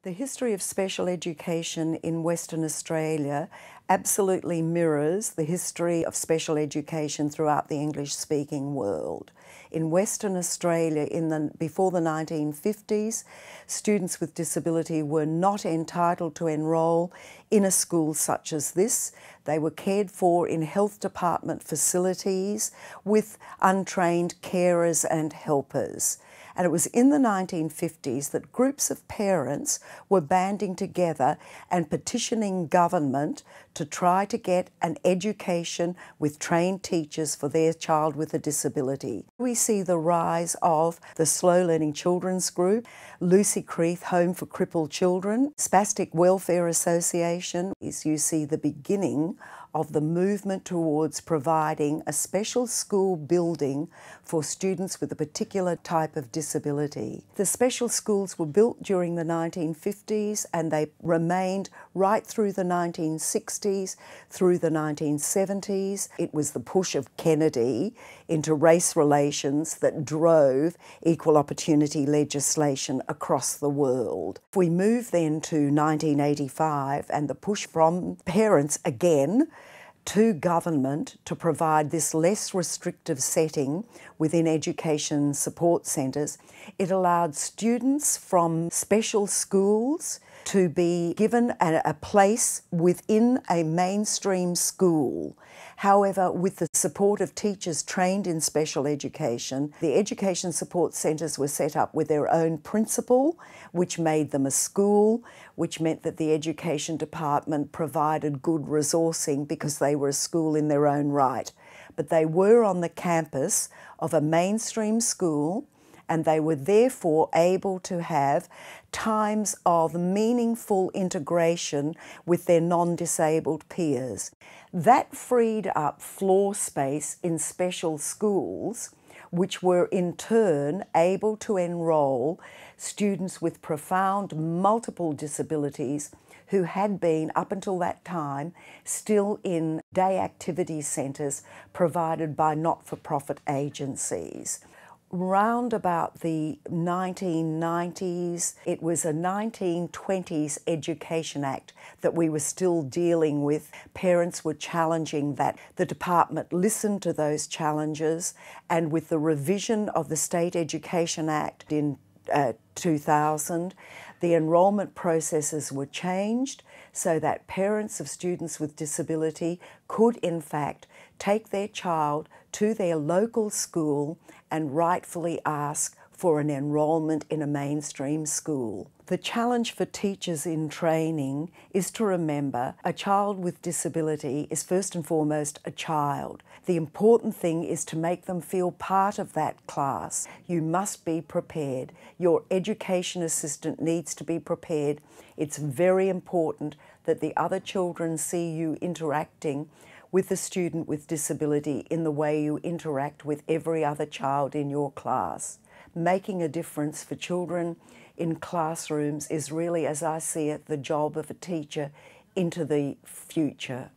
The history of special education in Western Australia absolutely mirrors the history of special education throughout the English-speaking world. In Western Australia, before the 1950s, students with disability were not entitled to enrol in a school such as this. They were cared for in health department facilities with untrained carers and helpers. And it was in the 1950s that groups of parents were banding together and petitioning government to try to get an education with trained teachers for their child with a disability. We see the rise of the Slow Learning Children's Group, Lucy Creeth Home for Crippled Children, Spastic Welfare Association. You see the beginning of the movement towards providing a special school building for students with a particular type of disability. The special schools were built during the 1950s and they remained right through the 1960s, through the 1970s. It was the push of Kennedy into race relations that drove equal opportunity legislation across the world. If we move then to 1985 and the push from parents again to government to provide this less restrictive setting within education support centres, it allowed students from special schools to be given a place within a mainstream school. However, with the support of teachers trained in special education, the education support centres were set up with their own principal, which made them a school, which meant that the education department provided good resourcing because they were a school in their own right. But they were on the campus of a mainstream school, and they were therefore able to have times of meaningful integration with their non-disabled peers. That freed up floor space in special schools, which were in turn able to enrol students with profound multiple disabilities who had been, up until that time, still in day activity centres provided by not-for-profit agencies. Round about the 1990s, it was a 1920s Education Act that we were still dealing with. Parents were challenging that. The department listened to those challenges, and with the revision of the State Education Act in 2000, the enrolment processes were changed so that parents of students with disability could in fact take their child to their local school and rightfully ask for an enrolment in a mainstream school. The challenge for teachers in training is to remember a child with disability is first and foremost a child. The important thing is to make them feel part of that class. You must be prepared. Your education assistant needs to be prepared. It's very important that the other children see you interacting with the student with disability in the way you interact with every other child in your class. Making a difference for children in classrooms is really, as I see it, the job of a teacher into the future.